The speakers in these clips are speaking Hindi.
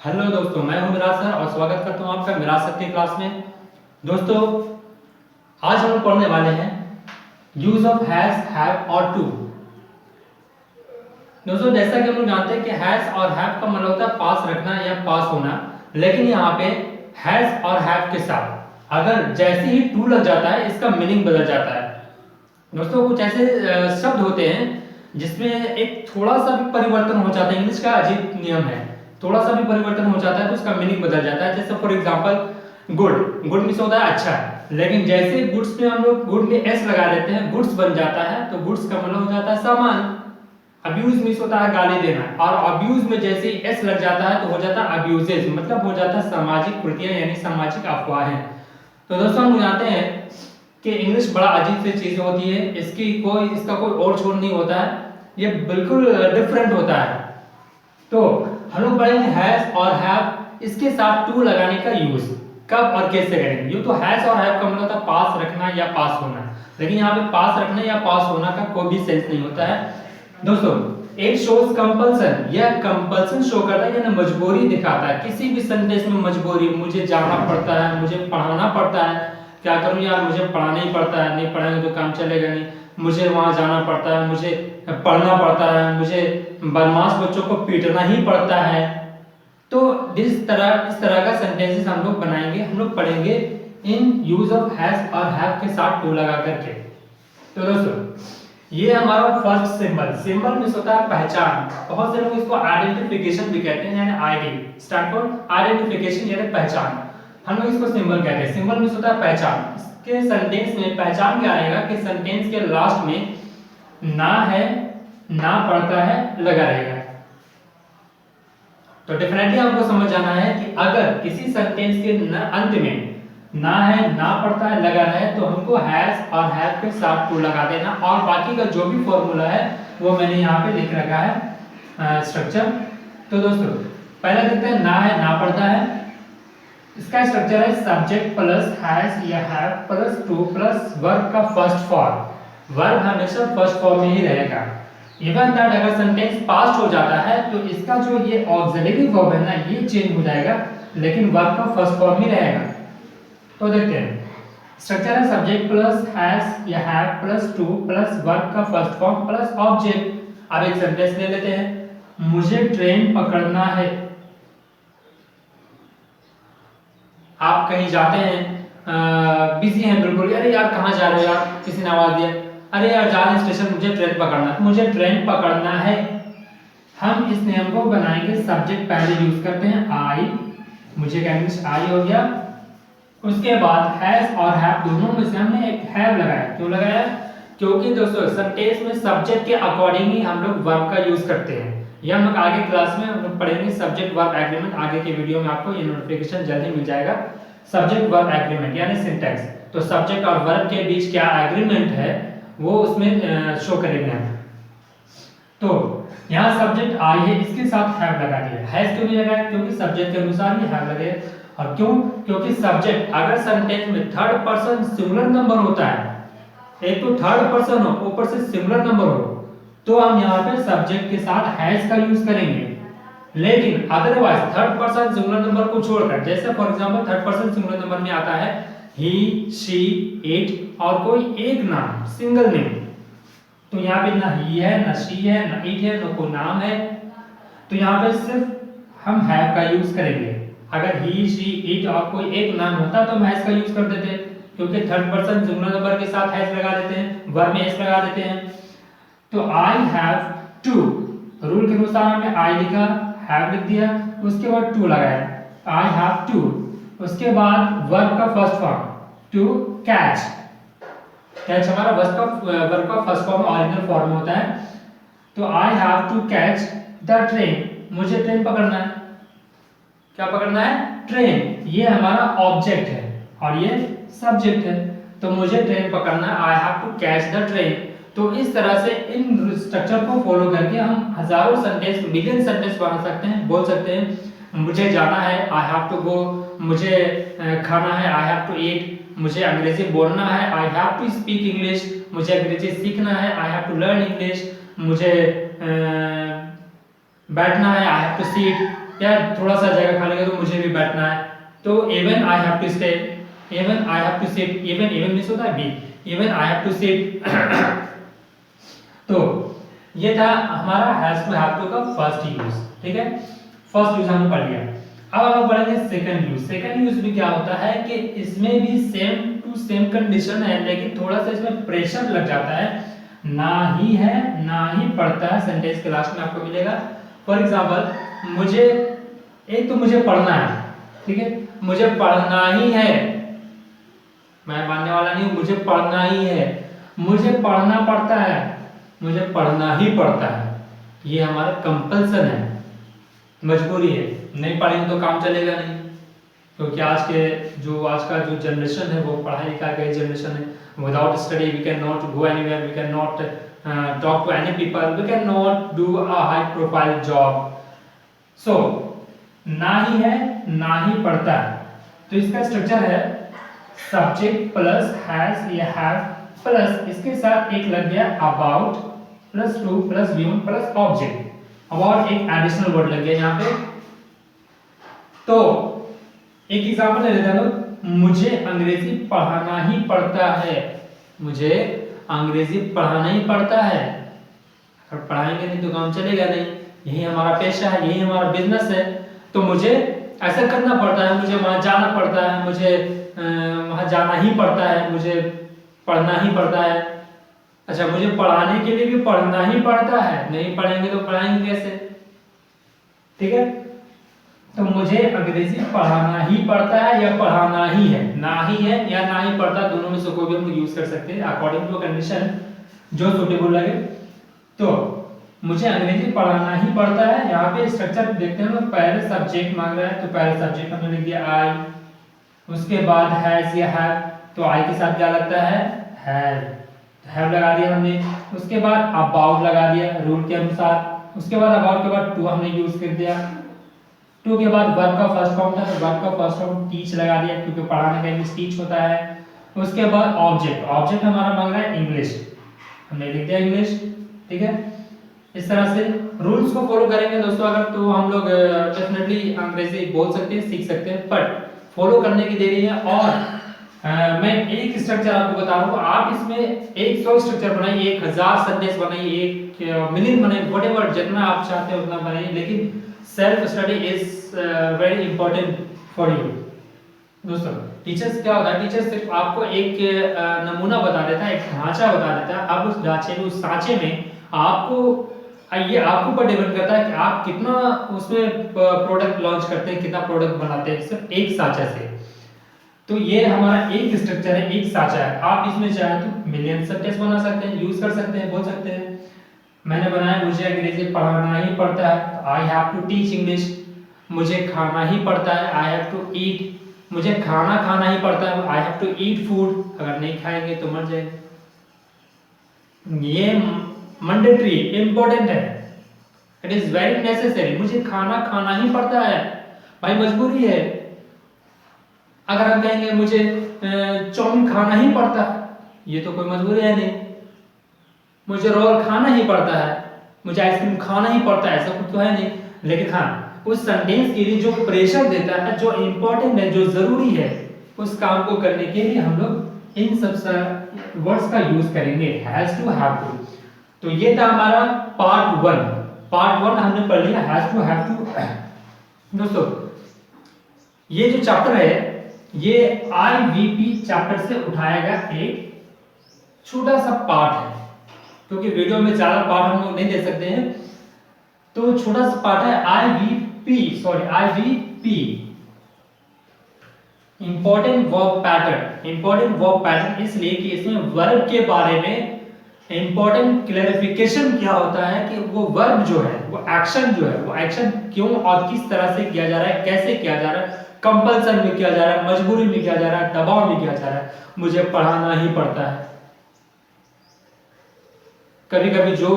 हेलो दोस्तों, मैं हूं मिराज सर और स्वागत करता हूं आपका मिराज सर की क्लास में। दोस्तों, आज हम लोग पढ़ने वाले हैं यूज ऑफ हैज, हैव और टू। दोस्तों, जैसा कि हम लोग जानते हैं कि हैज और हैव का मतलब होता है पास रखना या पास होना, लेकिन यहाँ पे हैज और हैव के साथ अगर जैसे ही टू लग जाता है इसका मीनिंग बदल जाता है। दोस्तों, कुछ ऐसे शब्द होते हैं जिसमें एक थोड़ा सा भी परिवर्तन हो जाता है। इंग्लिश का अजीब नियम है, थोड़ा सा भी परिवर्तन हो जाता है तो उसका मीनिंग बदल जाता है। जैसे for example good, good means होता है अच्छा है, लेकिन जैसे गुड्स में हम लोग गुड में एस लगा देते हैं, गुड्स बन जाता है, तो गुड्स का मतलब हो जाता है सामान। अब्यूज मीन्स होता है गाली देना, और अब्यूज में जैसे ही एस लग जाता है तो हो जाता है अब्यूजेज, मतलब हो जाता है सामाजिक कृतियां यानी सामाजिक अफवाहें। तो दोस्तों, हम जानते हैं कि इंग्लिश बड़ा अजीब सी चीज होती है, इसका कोई और छोर नहीं होता है, ये बिल्कुल डिफरेंट होता है। तो हम लोग पढ़ेंगे हैज और हैव, इसके साथ टू लगाने का यूज कब और कैसे करेंगे। ये तो हैज और हैव का मतलब होता है पास रखना या पास होना, लेकिन यहाँ पे पास रखना या पास होना का कोई भी सेंस नहीं होता है। दोस्तों, इट शोज कंपल्सन, यह कंपल्सन शो करता है यानी मजबूरी दिखाता है। किसी भी सेंटेंस में मजबूरी, मुझे जाना पड़ता है, मुझे पढ़ाना पड़ता है, क्या करूं यार, मुझे पढ़ाना ही पड़ता है, नहीं पढ़ाएंगे तो काम चलेगा नहीं, मुझे वहां जाना पड़ता है, मुझे पढ़ना पड़ता है, मुझे बदमाश बच्चों को पीटना ही पड़ता है। तो इस तरह का सेंटेंसेस हम लोग बनाएंगे, हम लोग पढ़ेंगे इन यूज ऑफ हैज और हैव के साथ टू लगा करके। तो दोस्तों, ये हमारा फर्स्ट सिंबल, सिंबल मींस होता है पहचान। बहुत से लोग इसको आइडेंटिफिकेशन भी कहते हैं, यानी आईडी स्टैंड फॉर आइडेंटिफिकेशन यानी पहचान। हम लोग इसको सिंबल कहते हैं। सिंबल मींस होता है पहचान। इसके सेंटेंस में पहचान क्या आएगा कि सेंटेंस के लास्ट में ना है, ना पड़ता है लगा रहेगा। तो डेफिनेटली हमको समझ जाना है कि अगर किसी सेंटेंस के अंत में ना है, ना पड़ता है लगा रहा है तो हमको हैज और हैव के साथ टू लगा देना, और बाकी का जो भी फॉर्मूला है वो मैंने यहाँ पे लिख रखा है स्ट्रक्चर। तो दोस्तों, पहला देखते हैं ना है, ना पड़ता है। इसका स्ट्रक्चर है सब्जेक्ट प्लस हैज या have plus two plus verb का फर्स्ट फॉर्म। वर्ब हमेशा फर्स्ट फॉर्म में ही रहेगा। इवन दैट अगर सेंटेंस पास्ट हो जाता है तो इसका जो ये ऑक्सिलरी वर्ब है ना, ये चेंज हो जाएगा, लेकिन वर्ब का फर्स्ट फॉर्म ही रहेगा। तो देखते हैं, स्ट्रक्चर है सब्जेक्ट प्लस हैज या have plus two plus verb का फर्स्ट फॉर्म प्लस ऑब्जेक्ट। अब एक सेंटेंस ले लेते हैं, मुझे ट्रेन पकड़ना है। आप कहीं जाते हैं, बिजी हैं बिल्कुल, अरे यार कहाँ जा रहे हो यार, किसी ने आवाज दिया, अरे यार जा रहे स्टेशन, मुझे ट्रेन पकड़ना है, मुझे ट्रेन पकड़ना है। हम इस नियम को बनाएंगे, सब्जेक्ट पहले यूज करते हैं आई, मुझे क्या इंग्लिश आई हो गया, उसके बाद हैज और हैव दोनों में से हमने एक हैव लगाया। क्यों लगाया? क्योंकि दोस्तों सेंटेंस में सब्जेक्ट के अकॉर्डिंग ही हम लोग वर्ब का यूज करते हैं। ये हम लोग आगे क्लास में हम लोग पढ़ेंगे सब्जेक्ट वर्ब एग्रीमेंट। आगे के वीडियो में आपको ये नोटिफिकेशन जल्दी मिल जाएगा, सब्जेक्ट वर्ब एग्रीमेंट यानी सिंटैक्स। तो सब्जेक्ट और वर्ब के बीच क्या एग्रीमेंट है वो उसमें शो करेंगे हम। तो यहाँ सब्जेक्ट आई है, इसके साथ हैव लगा दिया। हैज क्यों नहीं लगाया? क्योंकि सब्जेक्ट के अनुसार ही हैव लगे। और क्यों? क्योंकि सब्जेक्ट अगर सेंटेंस में थर्ड पर्सन सिंगुलर नंबर होता है, एक तो थर्ड पर्सन हो ऊपर से सिंगुलर नंबर हो, तो हम यहाँ पे सब्जेक्ट के साथ हैज का यूज करेंगे। लेकिन otherwise third person singular number को छोड़कर, जैसे for example third person singular number में आता है ही, शी, इट और कोई एक नाम सिंगल नेम, तो यहाँ पे ना ही है, ना शी है, ना इट है, ना कोई नाम है, तो यहाँ पे सिर्फ हम हैव का यूज करेंगे। अगर ही, शी, इट और कोई एक नाम होता तो हम हैज का यूज कर देते, क्योंकि थर्ड पर्सन सिंगुलर नंबर के साथ हैज लगा देते हैं, वर्ब में एस लगा देते हैं। तो आई हैव टू, रूल के अनुसार हमने आई लिखा, हैव लिख दिया, उसके बाद टू लगाया, आई हैव टू, उसके बाद वर्ब का first form to catch. Catch हमारा वर्ब का फर्स्ट फॉर्म ओरिजिनल फॉर्म में होता है। तो I have to catch the train, मुझे ट्रेन पकड़ना है। क्या पकड़ना है? ट्रेन। ये हमारा ऑब्जेक्ट है और ये सब्जेक्ट है, तो मुझे ट्रेन पकड़ना है, I have to catch the train. तो इस तरह से इन स्ट्रक्चर को फॉलो करके हम हजारों सेंटेंस, मिलियन सेंटेंस बना सकते हैं। बोल सकते हैं मुझे जाना है, आई हैव टू गो, मुझे खाना है, आई हैव टू ईट, मुझे अंग्रेजी बोलना है, I have to speak English, मुझे अंग्रेजी सीखना है, I have to learn English, मुझे बैठना है, आई हैव टू सीट। यार थोड़ा सा जगह खाली है तो मुझे भी बैठना है, तो even I have to stay, even I have to sit, even means होता है be, even I have to sit. तो ये था हमारा हैज टू हैव टू का फर्स्ट यूज, ठीक है, फर्स्ट यूज हमने पढ़ लिया। अब हम पढ़ेंगे सेकंड यूज। सेकंड यूज भी क्या होता है कि इसमें भी सेम टू सेम कंडीशन है, लेकिन थोड़ा सा इसमें प्रेशर लग जाता है, ना ही है ना ही पढ़ता है, सेंटेंस के लास्ट में आपको मिलेगा। फॉर एग्जांपल मुझे, एक तो मुझे पढ़ना है, ठीक है, मुझे पढ़ना ही है, मैं मानने वाला नहीं हूं, मुझे पढ़ना ही है, मुझे पढ़ना पड़ता है, मुझे पढ़ना ही पड़ता है, ये हमारा कंपल्सन है, मजबूरी है, नहीं पढ़ेंगे तो काम चलेगा नहीं, क्योंकि आज का जो जनरेशन है वो पढ़ाई लिखाई का जनरेशन है। Without study we can not go anywhere, we can not talk to any people, we can not do a high profile job. So ना ही है ना ही पढ़ता है, तो इसका स्ट्रक्चर है सब्जेक्ट प्लस हैज या हैव प्लस इसके साथ एक लग गया about plus two plus beyond plus object, about एक एडिशनल वर्ड लग गया यहाँ पे। तो एक एग्जांपल ले लेते हैं, मुझे अंग्रेजी पढ़ाना ही पड़ता है, मुझे अंग्रेजी पढ़ाना ही पड़ता है, अगर पढ़ाएंगे नहीं तो काम चलेगा नहीं, यही हमारा पेशा है, यही हमारा बिजनेस है, तो मुझे ऐसा करना पड़ता है, मुझे वहां जाना पड़ता है, मुझे वहां जाना ही पड़ता है, मुझे पढ़ना ही पड़ता है। अच्छा, मुझे पढ़ाने के लिए भी पढ़ना ही पड़ता है, नहीं पढ़ेंगे तो पढ़ाएंगे कैसे, ठीक है। तो मुझे अंग्रेजी पढ़ाना ही पड़ता है या पढ़ाना ही है, ना ही है या ना ही पढ़ता, दोनों में से कोई भी हम यूज कर सकते हैं अकॉर्डिंग टू कंडीशन जो सूटेबल लगे। तो मुझे अंग्रेजी पढ़ाना ही पड़ता है, यहाँ पे स्ट्रक्चर देखते हैं, पहले सब्जेक्ट मांग रहा है तो पहले सब्जेक्ट हमने लिख दिया आई, उसके बाद हैज या हैव, तो आई के साथ क्या लगता है हैव लगा दिया हमने, उसके बाद अबाउट लगा दिया रूल के अनुसार, उसके बाद अबाउट के बाद टू हमने यूज कर दिया, टू के बाद वर्ब का फर्स्ट फॉर्म था तो वर्ब का फर्स्ट फॉर्म टीच लगा दिया क्योंकि पढ़ाने का इंग्लिश टीच होता है, उसके बाद ऑब्जेक्ट, ऑब्जेक्ट हमारा मांग रहा है इंग्लिश, हमने लिख दिया इंग्लिश, ठीक है। इस तरह से रूल्स को फॉलो करेंगे दोस्तों अगर, तो हम लोग डेफिनेटली अंग्रेजी बोल सकते हैं, सीख सकते हैं, बट फॉलो करने की देरी है। और मैं एक स्ट्रक्चर आपको बता रहा हूँ, आप इसमें 100 स्ट्रक्चर बनाइए, 1000 सेंटेंस बनाइए, 1 मिलियन बनाइए, व्हाटएवर जितना आप चाहते हैं उतना बनाइए, लेकिन self study is very important for you दोस्तों। टीचर्स क्या होता है, टीचर सिर्फ आपको एक नमूना बता देता है, एक ढांचा बता देता है, आप उस ढांचे में, उस सांचे में आपको, ये आपके ऊपर डिपेंड करता है कि आप कितना उसमें प्रोडक्ट लॉन्च करते हैं, कितना प्रोडक्ट बनाते हैं सिर्फ एक सांचे से। तो ये हमारा एक स्ट्रक्चर है, एक सांचा है, आप इसमें चाहे तो मिलियन सेंटेंस बना सकते हैं, यूज कर सकते हैं, बोल सकते हैं। मैंने बनाया मुझे अंग्रेजी पढ़ाना ही पड़ता है, I have to teach English, मुझे खाना ही पड़ता है, आई हैव टू ईट, मुझे खाना खाना ही पड़ता है, I have to eat food, अगर नहीं खाएंगे तो मर जाएंगे, ये मैंडेटरी इंपॉर्टेंट है, इट इज वेरी नेसेसरी, मुझे खाना खाना ही पड़ता है, भाई मजबूरी है। अगर हम कहेंगे मुझे चाउमीन खाना ही पड़ता है, ये तो कोई मजबूरी है नहीं, मुझे रोल खाना ही पड़ता है, मुझे आइसक्रीम खाना ही पड़ता है, ऐसा कुछ तो है नहीं। लेकिन हाँ, उस सेंटेंस के लिए जो प्रेशर देता है, जो इंपॉर्टेंट है, जो जरूरी है, उस काम को करने के लिए हम लोग इन सब वर्ड्स का यूज करेंगे, हैज टू हैव टू। तो ये था हमारा पार्ट 1, पार्ट 1 हमने पढ़ लिया हैज टू हैव टू। दोस्तों ये जो चैप्टर है ये IVP चैप्टर से उठाया गया एक छोटा सा पार्ट है, क्योंकि वीडियो में ज्यादा पार्ट हम लोग नहीं दे सकते हैं, तो छोटा सा पार्ट है IVP important verb pattern. Important verb pattern इसलिए कि इसमें वर्ब के बारे में इंपॉर्टेंट क्लैरिफिकेशन क्या होता है कि वो वर्ब जो है, वो एक्शन जो है, वो एक्शन क्यों और किस तरह से किया जा रहा है, कैसे किया जा रहा है, कंपल्सन में किया जा रहा है, मजबूरी में किया जा रहा है, दबाव में किया जा रहा है, मुझे पढ़ाना ही पड़ता है। कभी कभी जो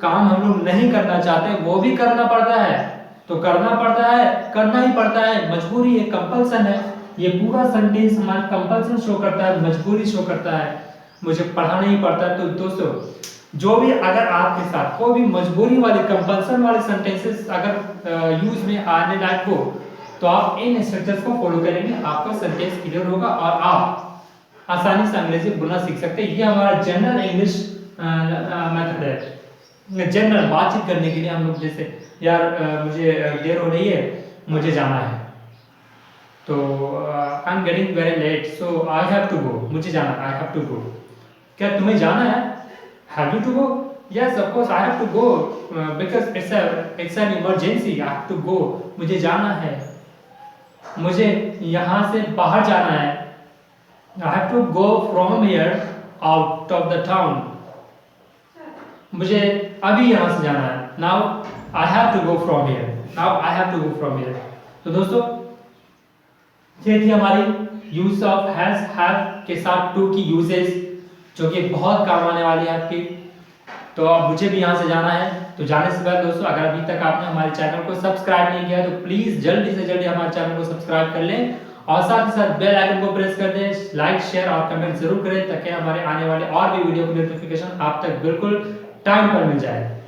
काम हम लोग नहीं करना चाहते वो भी करना पड़ता है, तो करना पड़ता है, करना ही पड़ता है, मजबूरी है, कंपल्सन है। ये पूरा सेंटेंस हमारा कंपल्सन शो करता है, मजबूरी शो करता है, मुझे पढ़ाना ही पड़ता है। तो दोस्तों जो भी अगर आपके साथ कोई भी मजबूरी वाले कंपल्सन वाले सेंटेंसेस अगर यूज में आने लायक हो तो आप इन स्ट्रक्चर्स को फॉलो करेंगे, आपका सेंटेंस क्लियर होगा और आप आसानी से अंग्रेजी बोलना सीख सकते हैं। ये हमारा जनरल इंग्लिश मेथड है, जनरल बातचीत करने के लिए। हम लोग जैसे यार मुझे देर हो रही है, मुझे जाना है, तो I am getting very late so I have to go, मुझे जाना, आई हैव टू गो। क्या तुम्हें जाना है? Have you to go? Yes of course I have to go because it's an emergency, I have to go, मुझे जाना है, मुझे यहाँ से बाहर जाना है, I have to go from here out of the town, मुझे अभी यहाँ से जाना है, now I have to go from here, now I have to go from here. तो दोस्तों ये थी हमारी यूज ऑफ हैज हैव के साथ टू की यूजेस, जो कि बहुत काम आने वाली है आपकी। तो अब मुझे भी यहाँ से जाना है, तो जाने से पहले दोस्तों अगर अभी तक आपने हमारे चैनल को सब्सक्राइब नहीं किया तो प्लीज जल्दी से जल्दी हमारे चैनल को सब्सक्राइब कर लें और साथ ही साथ बेल आइकन को प्रेस कर दें, लाइक शेयर और कमेंट जरूर करें ताकि हमारे आने वाले और भी वीडियो की नोटिफिकेशन आप तक बिल्कुल टाइम पर मिल जाए।